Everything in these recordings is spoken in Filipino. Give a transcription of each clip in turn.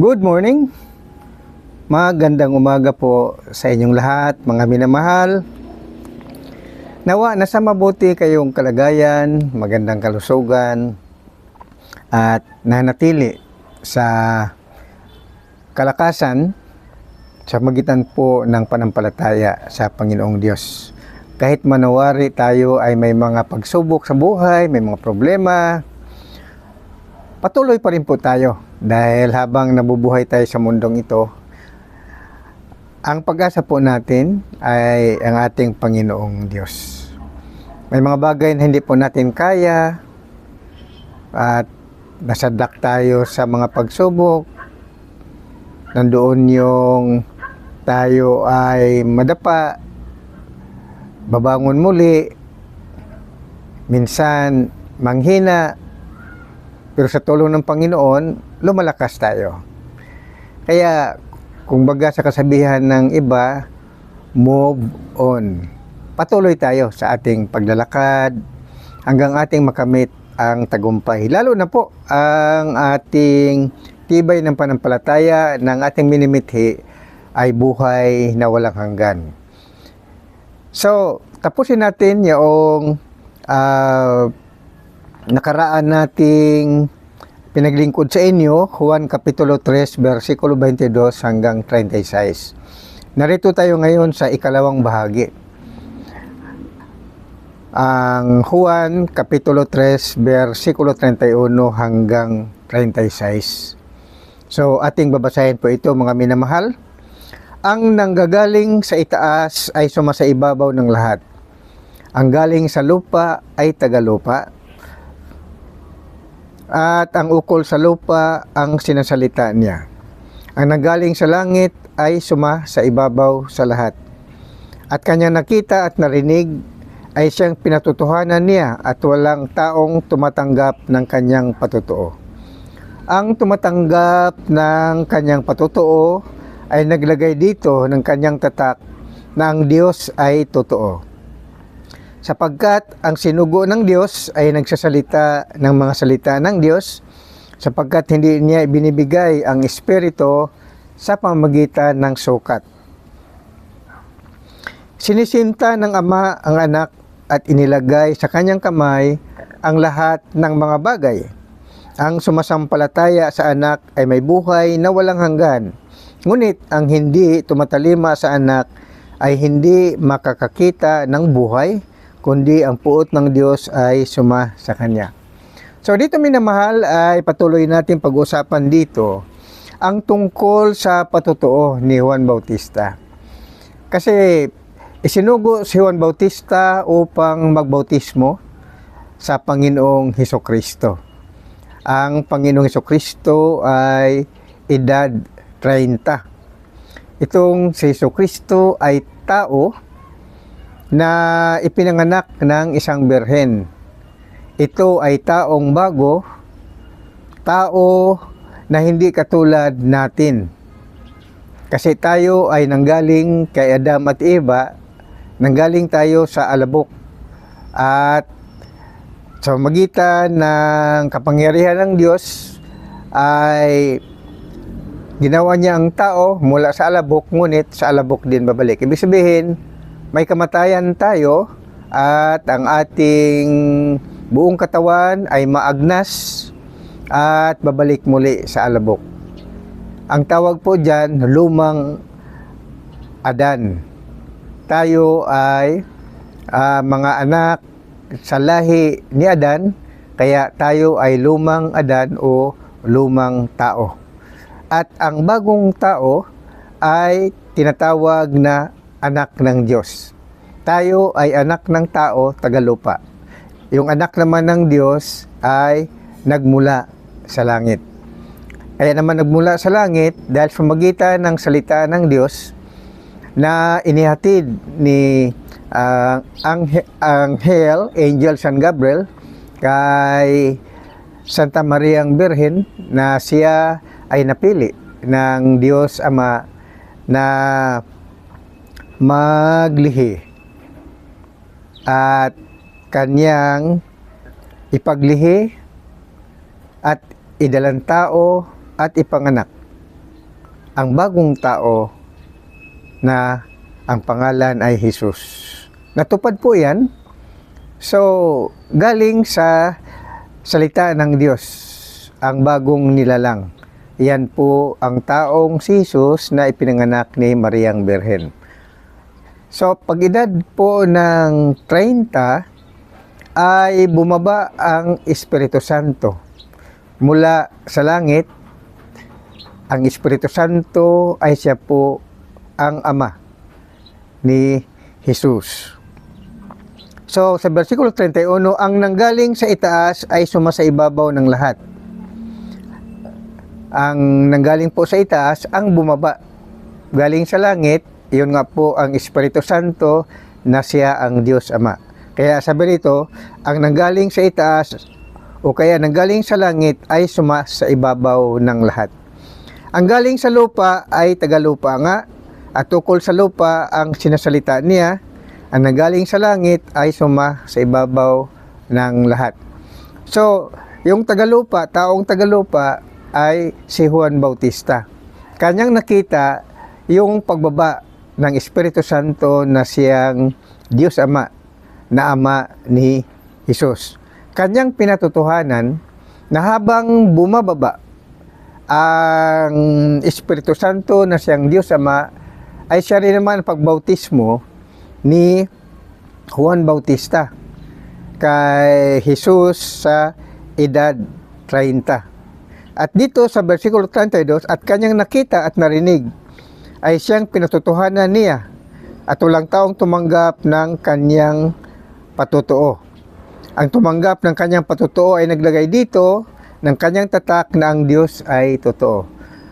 Good morning! Magandang umaga po sa inyong lahat, mga minamahal. Nawa nasa mabuti kayong kalagayan, magandang kalusugan, at nanatili sa kalakasan sa magitan po ng panampalataya sa Panginoong Diyos. Kahit manawari tayo ay may mga pagsubok sa buhay, may mga problema, patuloy pa rin po tayo dahil habang nabubuhay tayo sa mundong ito, ang pag-asa po natin ay ang ating Panginoong Diyos. May mga bagay na hindi po natin kaya at nasadlak tayo sa mga pagsubok. Nandoon yung tayo ay madapa, babangon muli, minsan manghina, pero sa tulong ng Panginoon, lumalakas tayo. Kaya, kung baga sa kasabihan ng iba, move on. Patuloy tayo sa ating paglalakad hanggang ating makamit ang tagumpay. Lalo na po ang ating tibay ng panampalataya ng ating minimithi ay buhay na walang hanggan. So, tapusin natin yung nakaraan nating pinaglingkod sa inyo, Juan Kapitulo 3, versikulo 22 hanggang 36. Narito tayo ngayon sa ikalawang bahagi. Ang Juan Kapitulo 3, versikulo 31 hanggang 36. So, ating babasahin po ito, mga minamahal. Ang nanggagaling sa itaas ay sumasa ibabaw ng lahat. Ang galing sa lupa ay tagalupa. At ang ukol sa lupa ang sinasalita niya. Ang nanggaling sa langit ay suma sa ibabaw sa lahat. At kanyang nakita at narinig ay siyang pinatutuhanan niya at walang taong tumatanggap ng kanyang patutuo. Ang tumatanggap ng kanyang patutuo ay naglagay dito ng kanyang tatak na ang Diyos ay totoo. Sapagkat ang sinugo ng Diyos ay nagsasalita ng mga salita ng Diyos, sapagkat hindi niya ibinibigay ang Espiritu sa pamamagitan ng sukat. Sinisinta ng Ama ang anak at inilagay sa kanyang kamay ang lahat ng mga bagay. Ang sumasampalataya sa anak ay may buhay na walang hanggan, ngunit ang hindi tumatalima sa anak ay hindi makakakita ng buhay, kundi ang puot ng Diyos ay suma sa kanya. So dito minamahal ay patuloy natin pag-usapan dito ang tungkol sa patutuo ni Juan Bautista. Kasi isinugo si Juan Bautista upang magbautismo sa Panginoong Hesukristo. Ang Panginoong Hesukristo ay edad 30. Itong si Hesukristo ay tao na ipinanganak ng isang birhen. Ito ay taong bago, tao na hindi katulad natin. Kasi tayo ay nanggaling kay Adam at Eva, nanggaling tayo sa alabok. At sa magitan ng kapangyarihan ng Diyos ay ginawa niya ang tao mula sa alabok, ngunit sa alabok din babalik. Ibig sabihin, may kamatayan tayo at ang ating buong katawan ay maagnas at babalik muli sa alabok. Ang tawag po dyan, lumang Adan. Tayo ay mga anak sa lahi ni Adan, kaya tayo ay lumang Adan o lumang tao. At ang bagong tao ay tinatawag na anak ng Diyos. Tayo ay anak ng tao, tagalupa. Yung anak naman ng Diyos ay nagmula sa langit. Kaya naman nagmula sa langit dahil sa magitan ng salita ng Diyos na inihatid ni Angel San Gabriel kay Santa Maria ang Birhen na siya ay napili ng Diyos Ama na maglihi at kanyang ipaglihi at idalang tao at ipanganak ang bagong tao na ang pangalan ay Jesus. Natupad po yan. So, galing sa salita ng Diyos, ang bagong nilalang. Yan po ang taong si Jesus na ipinanganak ni Mariang Birhen. So, pag-edad po ng 30, ay bumaba ang Espiritu Santo mula sa langit. Ang Espiritu Santo ay siya po ang Ama ni Jesus. So, sa versikulo 31, ang nanggaling sa itaas ay sumasa ibabaw ng lahat. Ang nanggaling po sa itaas, ang bumaba. Galing sa langit, iyon nga po ang Espiritu Santo na siya ang Diyos Ama. Kaya sabi rito, ang nanggaling sa itaas o kaya nanggaling sa langit ay sumasa ibabaw ng lahat. Ang galing sa lupa ay tagalupa nga, at tukol sa lupa ang sinasalita niya. Ang nanggaling sa langit ay suma sa ibabaw ng lahat. So, yung tagalupa, taong tagalupa ay si Juan Bautista. Kanyang nakita yung pagbaba ng Espiritu Santo na siyang Diyos Ama, na Ama ni Jesus. Kanyang pinatutuhanan na habang bumababa ang Espiritu Santo na siyang Diyos Ama, ay siya rin naman pagbautismo ni Juan Bautista kay Jesus sa edad 30. At dito sa versikulo 32, at kanyang nakita at narinig ay siyang pinatutuhanan niya at walang taong tumanggap ng kanyang patutuo. Ang tumanggap ng kanyang patutuo ay naglagay dito ng kanyang tatak na ang Diyos ay totoo.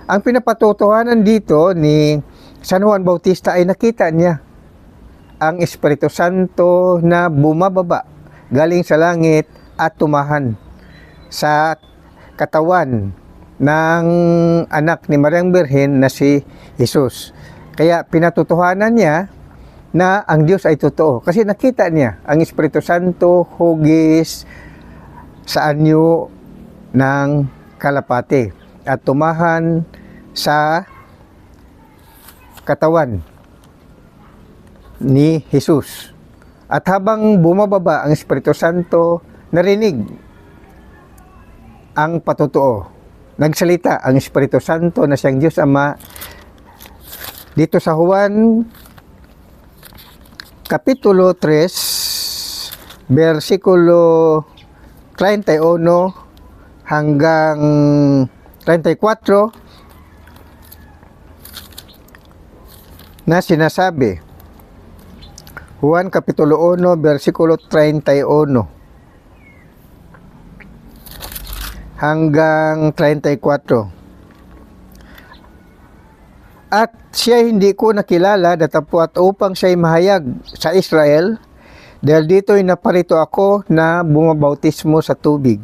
Ang pinapatutuhanan dito ni San Juan Bautista ay nakita niya ang Espiritu Santo na bumababa galing sa langit at tumahan sa katawan ng anak ni Mariang Birhen na si Jesus. Kaya pinatutuhanan niya na ang Diyos ay totoo. Kasi nakita niya ang Espiritu Santo hugis sa anyo ng kalapate at tumahan sa katawan ni Jesus. At habang bumababa ang Espiritu Santo, narinig ang patutuo. Nagsalita ang Espiritu Santo na siyang Diyos Ama. Dito sa Juan Kapitulo 3, versikulo 31 hanggang 34, na sinasabi, Juan Kapitulo 1, versikulo 31 hanggang 34. At siya hindi ko nakilala datapwat upang siya'y mahayag sa Israel, dahil dito'y naparito ako na bumabautismo sa tubig.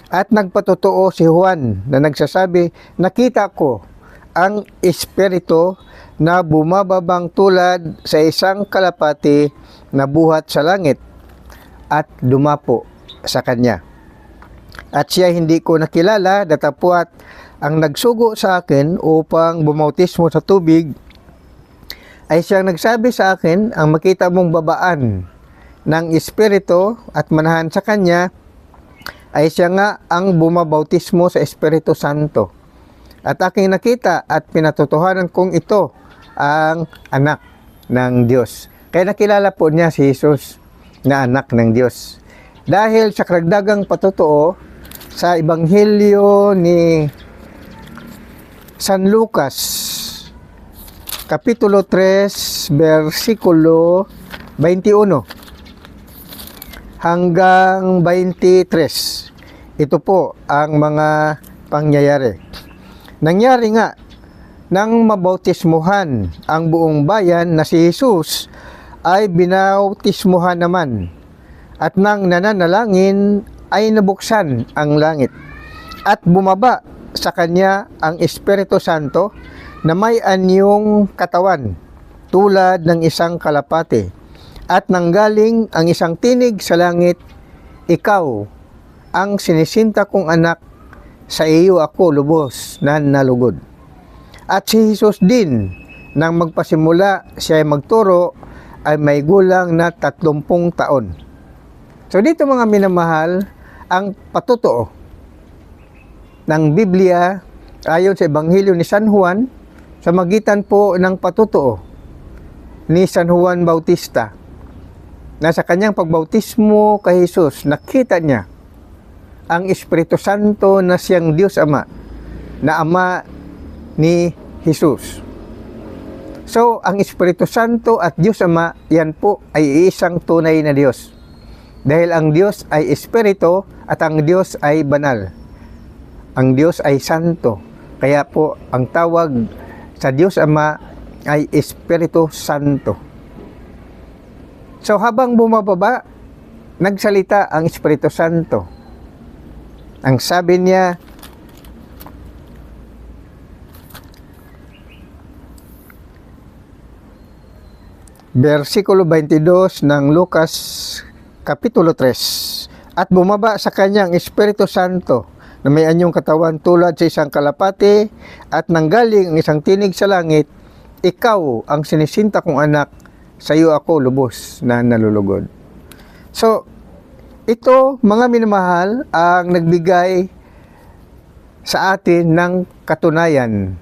At nagpatotoo si Juan na nagsasabi, nakita ko ang Espiritu na bumababang tulad sa isang kalapati na buhat sa langit at dumapo sa kanya. At siya hindi ko nakilala datapwat ang nagsugo sa akin upang bumautismo sa tubig ay siyang nagsabi sa akin, ang makita mong babaan ng Espiritu at manahan sa kanya ay siya nga ang bumabautismo sa Espiritu Santo. At aking nakita at pinatutuhanan kong ito ang anak ng Diyos. Kaya nakilala po niya si Jesus na anak ng Diyos. Dahil sa karagdagang patutuo sa Ebanghelyo ni San Lucas, Kapitulo 3, versikulo 21 hanggang 23. Ito po ang mga pangyayari. Nangyari nga nang mabautismuhan ang buong bayan na si Jesus ay binautismuhan naman, at nang nananalangin ay nabuksan ang langit at bumaba sa kanya ang Espiritu Santo na may anyong katawan tulad ng isang kalapate, at nanggaling ang isang tinig sa langit, ikaw ang sinisinta kong anak, sa iyo ako lubos na nalugod. At si Jesus din, nang magpasimula siya ay magturo, ay may gulang na 30 taon. So dito mga minamahal, ang patutuo ng Biblia ayon sa Ebanghelyo ni San Juan, sa magitan po ng patutuo ni San Juan Bautista, na sa kanyang pagbautismo kay Jesus, nakita niya ang Espiritu Santo na siyang Diyos Ama, na Ama ni Jesus. So, ang Espiritu Santo at Diyos Ama, yan po ay isang tunay na Diyos. Dahil ang Diyos ay Espiritu at ang Diyos ay banal. Ang Diyos ay santo. Kaya po, ang tawag sa Diyos Ama ay Espiritu Santo. So, habang bumababa, nagsalita ang Espiritu Santo. Ang sabi niya, versikulo 22 ng Lucas Kapitulo 3. At bumaba sa kanyang Espiritu Santo na may anyong katawan tulad sa isang kalapati, at nanggaling ang isang tinig sa langit, ikaw ang sinisinta kong anak, sa iyo ako lubos na nalulugod. So, ito mga minamahal ang nagbigay sa atin ng katunayan,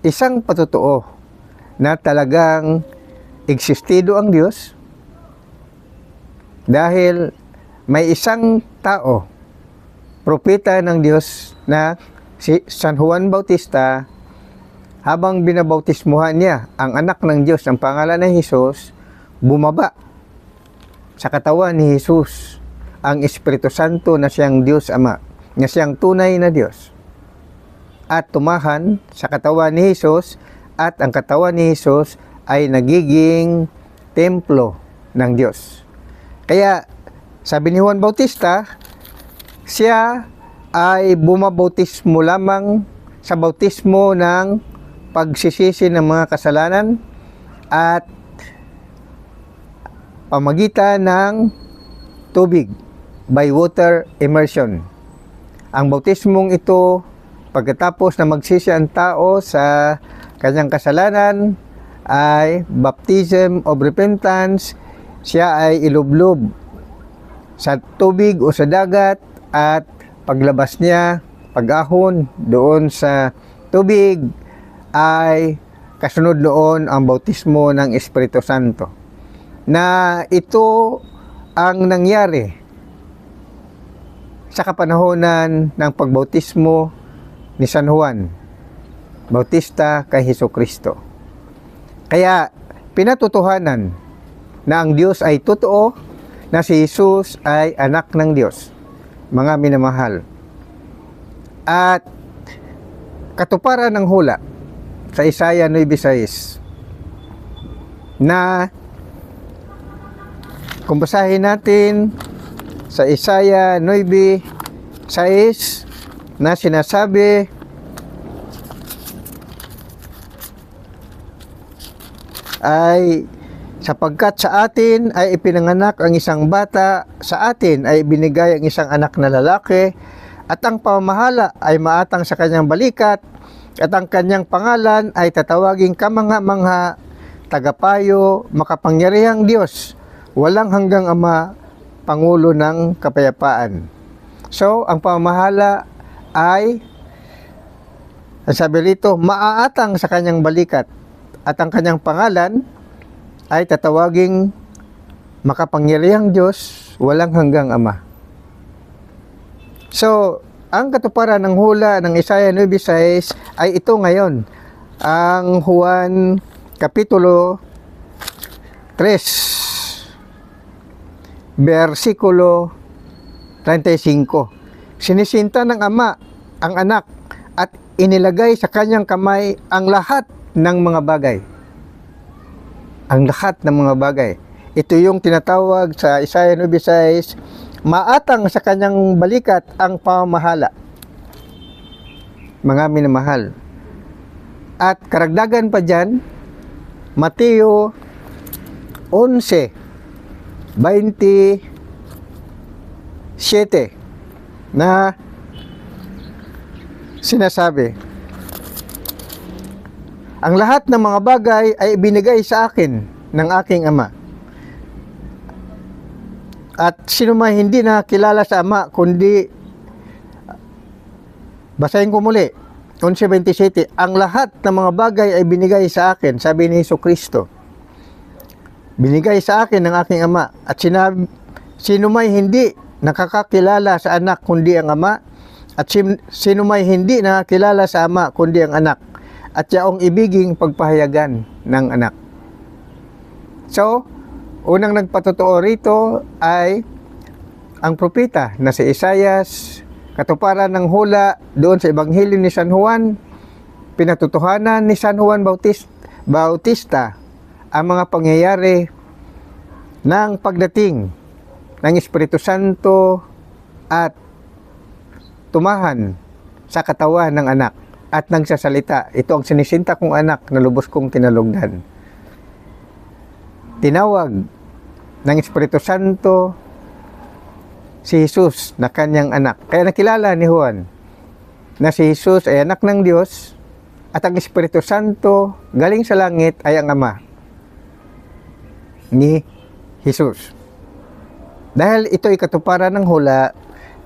isang patutuo na talagang existido ang Diyos, dahil may isang tao, propeta ng Diyos na si San Juan Bautista, habang binabautismuhan niya ang anak ng Diyos, ang pangalan ni Jesus, bumaba sa katawan ni Jesus ang Espiritu Santo na siyang Diyos Ama, na siyang tunay na Diyos, at tumahan sa katawan ni Jesus, at ang katawan ni Jesus ay nagiging templo ng Diyos. Kaya, sabi ni Juan Bautista, siya ay bumabautismo lamang sa bautismo ng pagsisisi ng mga kasalanan at pamagitan ng tubig, by water immersion. Ang bautismong ito, pagkatapos na magsisi ang tao sa kanyang kasalanan, ay baptism of repentance. Siya ay ilublob sa tubig o sa dagat, at paglabas niya, pag-ahon doon sa tubig, ay kasunod noon ang bautismo ng Espiritu Santo. Na ito ang nangyari sa kapanahonan ng pagbautismo ni San Juan Bautista kay Hesukristo. Kaya pinatutuhanan na ang Diyos ay totoo, na si Jesus ay anak ng Diyos, mga minamahal. At katuparan ng hula sa Isaiah 9:6, na kung basahin natin sa Isaiah 9:6, na sinasabi, ay sapagkat sa atin ay ipinanganak ang isang bata, sa atin ay binigay ang isang anak na lalaki, at ang pamamahala ay maatang sa kanyang balikat, at ang kanyang pangalan ay tatawaging kamangha-mangha, tagapayo, makapangyarihang Diyos, walang hanggang Ama, Pangulo ng kapayapaan. So, ang pamamahala ay, ang sabi rito, maaatang sa kanyang balikat, at ang kanyang pangalan ay tatawaging makapangyarihang Diyos, walang hanggang Ama. So, ang katuparan ng hula ng Isaiah 9:6 ay ito ngayon, ang Juan Kapitulo 3, versikulo 35. Sinisinta ng Ama ang anak, at inilagay sa kanyang kamay ang lahat ng mga bagay. Ang lahat ng mga bagay. Ito yung tinatawag sa Isaiah 9:6, maatang sa kanyang balikat ang pamamahala, mga minamahal. At karagdagan pa dyan, Mateo 11:27, na sinasabi, Ang lahat ng mga bagay ay ibinigay sa akin ng aking Ama. At sino man hindi nakilala sa Ama, kundi, basahin ko muli, 11:27, ang lahat ng mga bagay ay binigay sa akin, sabi ni Jesucristo. Binigay sa akin ng aking Ama. At sino may hindi nakakakilala sa anak kundi ang Ama, at sino may hindi nakakilala sa Ama kundi ang anak, at yaong ibiging pagpahayagan ng anak. So, unang nagpatotoo rito ay ang propeta na si Isaias, katuparan ng hula doon sa Ebanghelyo ni San Juan, pinatutuhanan ni San Juan Bautista ang mga pangyayari ng pagdating ng Espiritu Santo at tumahan sa katawan ng anak at nagsasalita. Ito ang sinisinta kong anak na lubos kong tinalugdan. Tinawag ng Espiritu Santo si Jesus na kanyang anak. Kaya nakilala ni Juan na si Jesus ay anak ng Diyos at ang Espiritu Santo galing sa langit ay ang Ama ni Jesus. Dahil ito ay katuparan ng hula,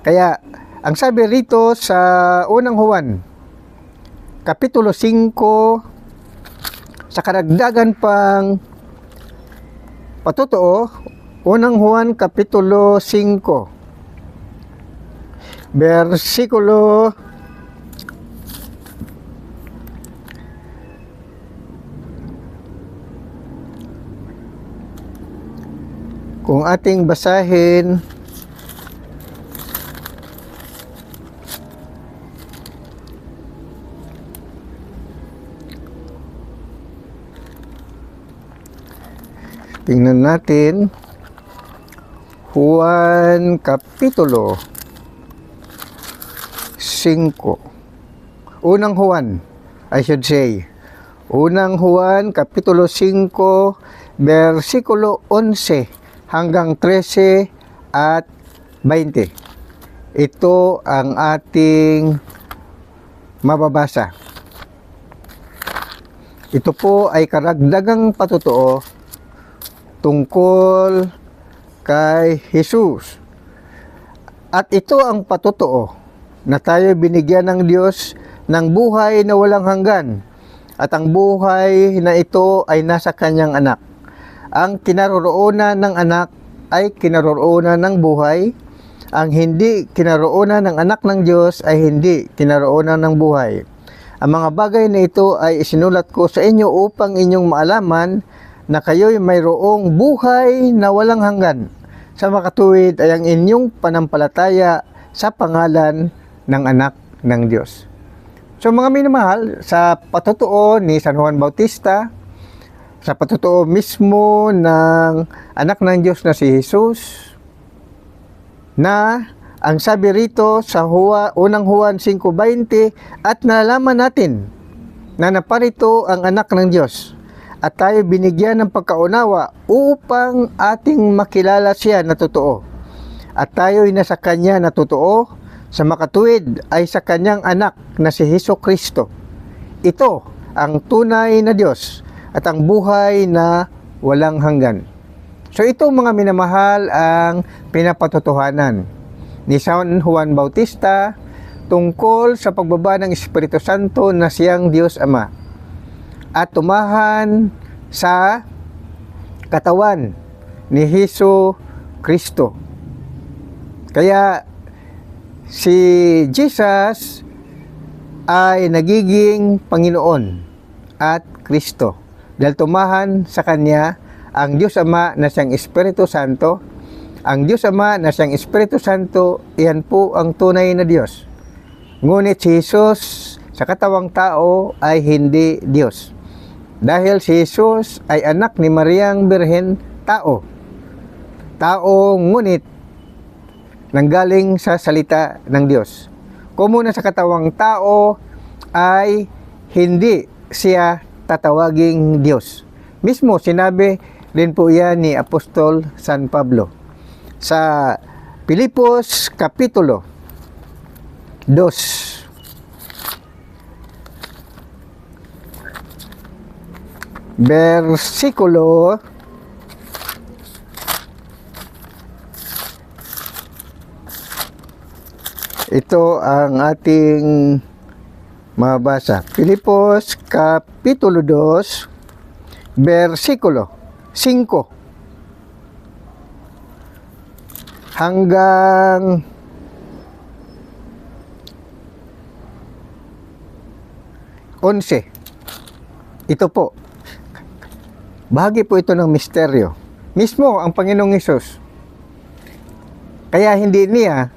kaya ang sabi rito sa unang Juan, Kapitulo 5, sa karagdagan pang patotoo, unang Juan Kapitulo 5, versikulo kung ating basahin, tingnan natin, Juan Kapitulo 5. Unang Juan, I should say. Unang Juan Kapitulo 5, versikulo 11 hanggang 13 at 20. Ito ang ating mababasa. Ito po ay karagdagang patotoo tungkol kay Jesus. At ito ang patotoo na tayo binigyan ng Diyos ng buhay na walang hanggan. At ang buhay na ito ay nasa kanyang anak. Ang kinaroroonan ng anak ay kinaroroonan ng buhay. Ang hindi kinaroonan ng anak ng Diyos ay hindi kinaroonan ng buhay. Ang mga bagay na ito ay isinulat ko sa inyo upang inyong maalaman na kayo'y mayroong buhay na walang hanggan. Sa makatuwid ay ang inyong panampalataya sa pangalan ng anak ng Diyos. So mga minamahal, sa patotoo ni San Juan Bautista, sa patotoo mismo ng anak ng Diyos na si Jesus, na ang sabi rito sa unang Juan 5:20, at nalalaman natin na naparito ang anak ng Diyos at tayo binigyan ng pagkaunawa upang ating makilala siya na totoo. At tayo'y nasa Kanya na totoo, sa makatuwid ay sa Kanyang anak na si Jesucristo. Ito ang tunay na Diyos at ang buhay na walang hanggan. So ito mga minamahal ang pinapatotohanan ni San Juan Bautista tungkol sa pagbaba ng Espiritu Santo na siyang Diyos Ama at tumahan sa katawan ni Jesucristo. Kaya si Jesus ay nagiging Panginoon at Kristo dahil tumahan sa Kanya ang Diyos Ama na siyang Espiritu Santo. Ang Diyos Ama na siyang Espiritu Santo, iyan po ang tunay na Diyos. Ngunit si Jesus sa katawang tao ay hindi Diyos. Dahil si Jesus ay anak ni Mariang Birhen, tao. Tao ngunit nanggaling sa salita ng Diyos. Kung muna sa katawang tao ay hindi siya tatawaging Diyos. Mismo sinabi din po yan ni Apostol San Pablo sa Pilipos Kapitulo 2. versikulo 2. Ito ang ating mabasa. Filipos Kapitulo 2, versikulo 5 hanggang 11. Ito po. Bahagi po ito ng misteryo. Mismo ang Panginoong Hesus. Kaya hindi niya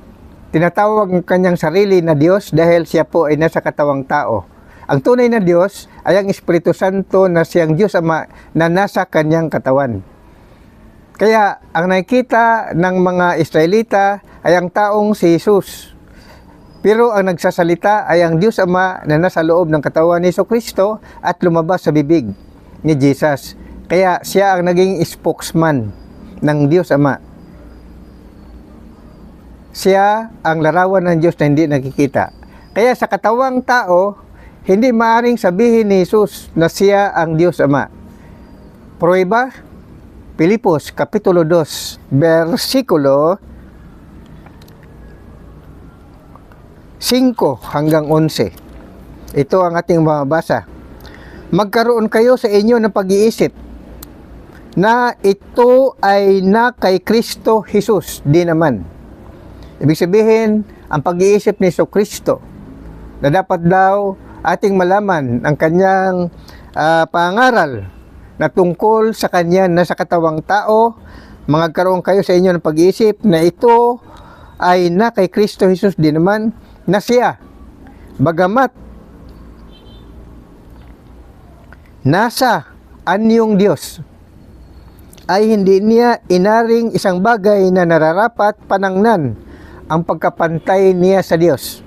tinatawag ang kanyang sarili na Diyos dahil siya po ay nasa katawang tao. Ang tunay na Diyos ay ang Espiritu Santo na siyang Diyos Ama na nasa kanyang katawan. Kaya ang nakikita ng mga Israelita ay ang taong si Jesus. Pero ang nagsasalita ay ang Diyos Ama na nasa loob ng katawan ni Jesucristo at lumabas sa bibig ni Jesus. Kaya siya ang naging spokesman ng Diyos Ama. Siya ang larawan ng Diyos na hindi nakikita. Kaya sa katawang tao, hindi maaring sabihin ni Jesus na siya ang Diyos Ama. Prueba, Filipos Kapitulo 2, versikulo 5 hanggang 11. Ito ang ating mababasa. Magkaroon kayo sa inyo ng pag-iisip na ito ay na kay Kristo Jesus di naman. Ibig sabihin, ang pag-iisip ni Jesucristo na dapat daw ating malaman ang kanyang pangaral na tungkol sa kanya na sa katawang tao, magkaroon kayo sa inyo ng pag-iisip na ito ay na kay Kristo Jesus di naman, na siya, bagamat nasa anyong Diyos, ay hindi niya inaring isang bagay na nararapat panangnan ang pagkapantay niya sa Diyos,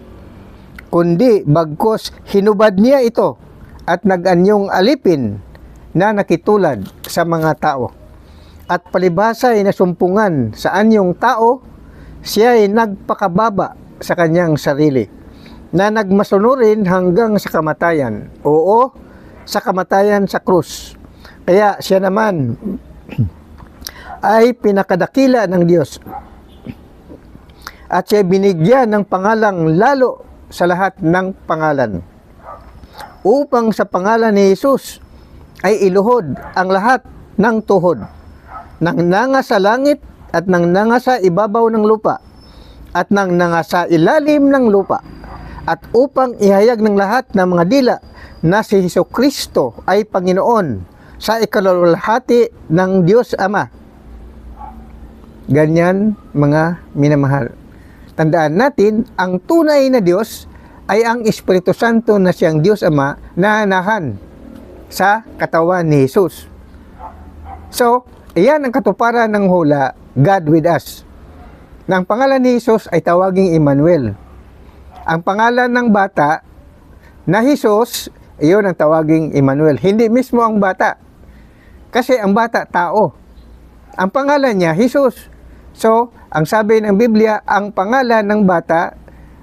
kundi bagkus hinubad niya ito at nag-anyong alipin na nakitulad sa mga tao. At palibhasa ay nasumpungan sa anyong tao, siya ay nagpakababa sa kanyang sarili, na nagmasunurin hanggang sa kamatayan. Oo, sa kamatayan sa krus. Kaya siya naman ay pinakadakila ng Diyos. At siya binigyan ng pangalang lalo sa lahat ng pangalan, upang sa pangalan ni Jesus ay iluhod ang lahat ng tuhod, nang nanga sa langit at nang nanga sa ibabaw ng lupa at nang nanga sa ilalim ng lupa, at upang ihayag ng lahat ng mga dila na si Jesucristo ay Panginoon sa ikalulhati ng Diyos Ama. Ganyan, mga minamahal. Tandaan natin, ang tunay na Diyos ay ang Espiritu Santo na siyang Diyos Ama na nahan sa katawan ni Jesus. So, iyan ang katuparan ng hula, God with us. Na ang pangalan ni Jesus ay tawaging Emmanuel. Ang pangalan ng bata na Jesus, iyon ang tawaging Emmanuel. Hindi mismo ang bata. Kasi ang bata, tao. Ang pangalan niya, Jesus. So, ang sabi ng Biblia, ang pangalan ng bata,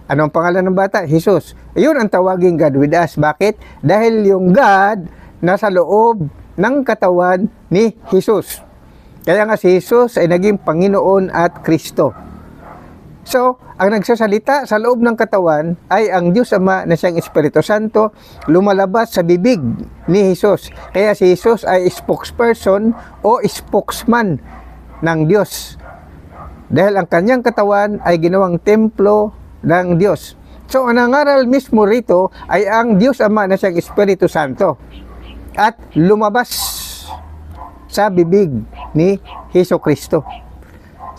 ano ang pangalan ng bata? Jesus. Iyon ang tawaging God with us. Bakit? Dahil yung God nasa loob ng katawan ni Jesus. Kaya nga si Jesus ay naging Panginoon at Kristo. So, ang nagsasalita sa loob ng katawan ay ang Diyos Ama na siyang Espiritu Santo lumalabas sa bibig ni Jesus. Kaya si Jesus ay spokesperson o spokesman ng Diyos. Dahil ang kanyang katawan ay ginawang templo ng Diyos. So, ang nangaral mismo rito ay ang Diyos Ama na siyang Espiritu Santo. At lumabas sa bibig ni Jesucristo.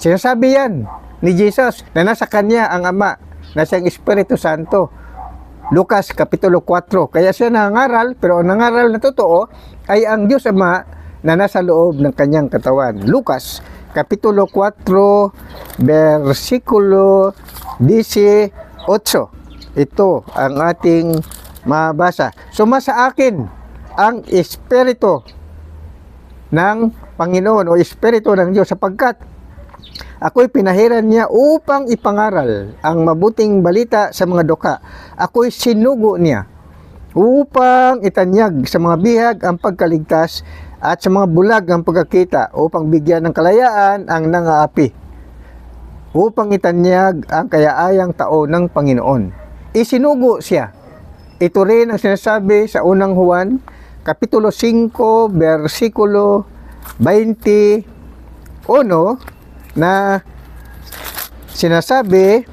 Sinasabi yan ni Jesus na nasa kanya ang Ama na siyang Espiritu Santo. Lucas Kapitulo 4. Kaya siya nangaral, pero ang nangaral na totoo ay ang Diyos Ama na nasa loob ng kanyang katawan. Lucas Kapitulo 4, versikulo 18. Ito ang ating mabasa. Sumasa akin ang Espiritu ng Panginoon o Espiritu ng Diyos, sapagkat ako'y pinahiran niya upang ipangaral ang mabuting balita sa mga dukha. Ako'y sinugo niya upang itanyag sa mga bihag ang pagkaligtas at sa mga bulag ang pagkakita, upang bigyan ng kalayaan ang nangaapi, upang itanyag ang kayaayang tao ng Panginoon. Isinugo siya. Ito rin ang sinasabi sa unang Juan, Kapitulo 5, versikulo 21, na sinasabi,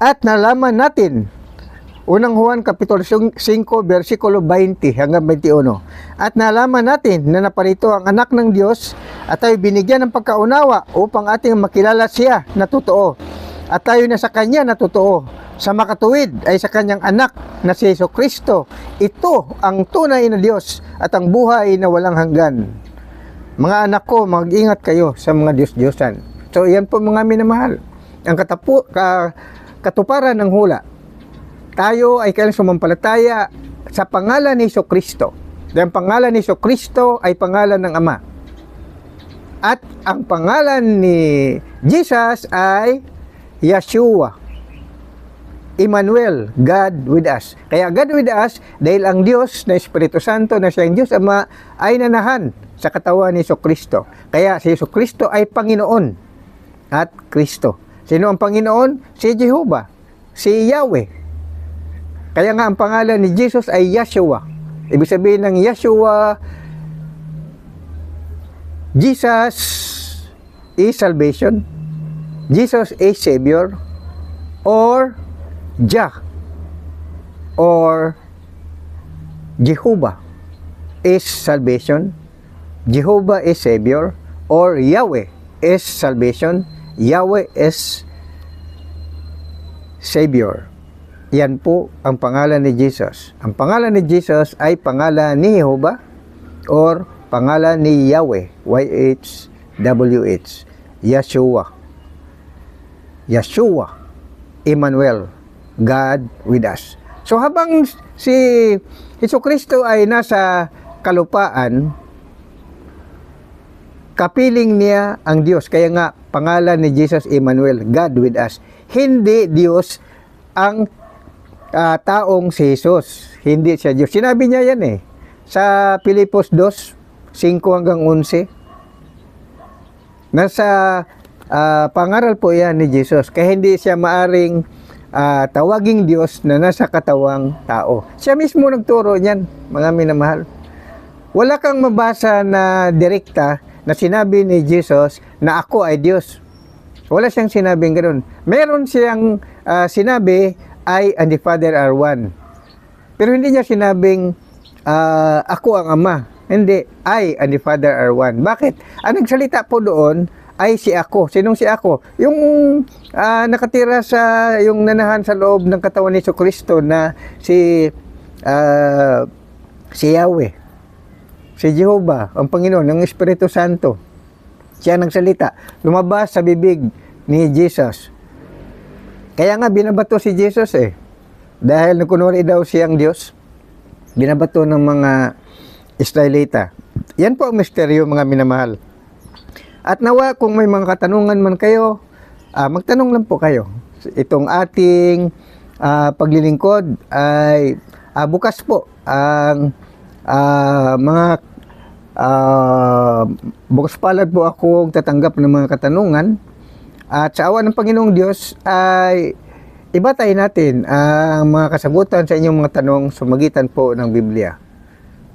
at nalaman natin, unang Juan Kapitulo 5, versikulo 20 hanggang 21, at nalaman natin na naparito ang anak ng Diyos at tayo binigyan ng pagkaunawa upang ating makilala siya na totoo, at tayo na sa Kanya na totoo, sa makatuwid ay sa Kanyang anak na si Jesucristo. Ito ang tunay na Diyos at ang buhay na walang hanggan. Mga anak ko, mag-ingat kayo sa mga Diyos-Diyosan. So, yan po mga minamahal. Ang katuparan ng hula. Tayo ay kailangang sumampalataya sa pangalan ni Jesucristo. Dahil ang pangalan ni Jesucristo ay pangalan ng Ama. At ang pangalan ni Jesus ay Yeshua. Emmanuel, God with us. Kaya God with us, dahil ang Diyos na Espiritu Santo na siyang Diyos Ama ay nanahan sa katawan ni Jesucristo. Kaya si Jesucristo ay Panginoon at Kristo. Sino ang Panginoon? Si Jehovah, si Yahweh. Kaya nga ang pangalan ni Jesus ay Yeshua. Ibig sabihin ng Yeshua, Jesus is salvation, Jesus is Savior, or Jah or Jehovah is salvation, Jehovah is Savior, or Yahweh is salvation, Yahweh is Savior. Yan po ang pangalan ni Jesus. Ang pangalan ni Jesus ay pangalan ni Jehovah or pangalan ni Yahweh, YHWH, Yeshua. Yeshua, Emmanuel, God with us. So habang si Jesucristo ay nasa kalupaan, kapiling niya ang Diyos. Kaya nga pangalan ni Jesus Emmanuel, God with us. Hindi Diyos ang taong si Jesus. Hindi siya Diyos. Sinabi niya yan sa Pilipos 2, 5 hanggang 11. Nasa pangaral po yan ni Jesus. Kaya hindi siya maaring tawaging Diyos na nasa katawang tao. Siya mismo nagturo niyan, mga minamahal. Wala kang mabasa na direkta na sinabi ni Jesus na ako ay Diyos. Wala siyang sinabing ganoon. Meron siyang sinabi, I and the Father are one. Pero hindi niya sinabing ako ang Ama. Hindi, I and the Father are one. Bakit? Ang nagsalita po doon ay si ako. Sinong si ako? Yung nakatira sa, yung nanahan sa loob ng katawan ni Jesucristo na si Yahweh, si Jehovah, ang Panginoon, ng Espiritu Santo. Siya nagsalita. Lumabas sa bibig ni Jesus. Kaya nga binabato si Jesus dahil nakunwari daw siyang Diyos. Binabato ng mga Israelita. Yan po ang misteryo, mga minamahal. At nawa kung may mga katanungan man kayo, magtanong lang po kayo. Itong ating paglilingkod ay bukas po ang mga bukas palad po akong tatanggap ng mga katanungan. At sa awa ng Panginoong Diyos ay ibatay natin ang mga kasagutan sa inyong mga tanong sa magitan po ng Biblia.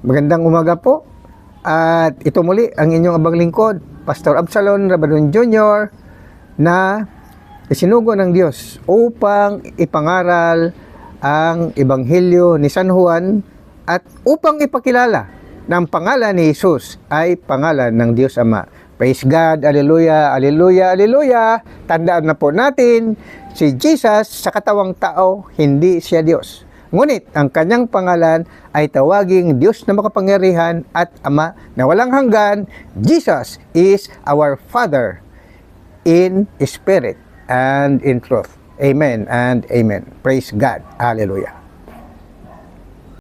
Magandang umaga po. At ito muli ang inyong abang lingkod, Pastor Absalon Rabadon Jr. na isinugo ng Diyos upang ipangaral ang Ebanghelyo ni San Juan at upang ipakilala na ang pangalan ni Jesus ay pangalan ng Diyos Ama. Praise God, Alleluia, Alleluia, Alleluia. Tandaan na po natin, si Jesus sa katawang tao, hindi siya Diyos. Ngunit ang kanyang pangalan ay tawaging Diyos na makapangyarihan at Ama na walang hanggan. Jesus is our Father in Spirit and in truth. Amen and Amen. Praise God. Hallelujah.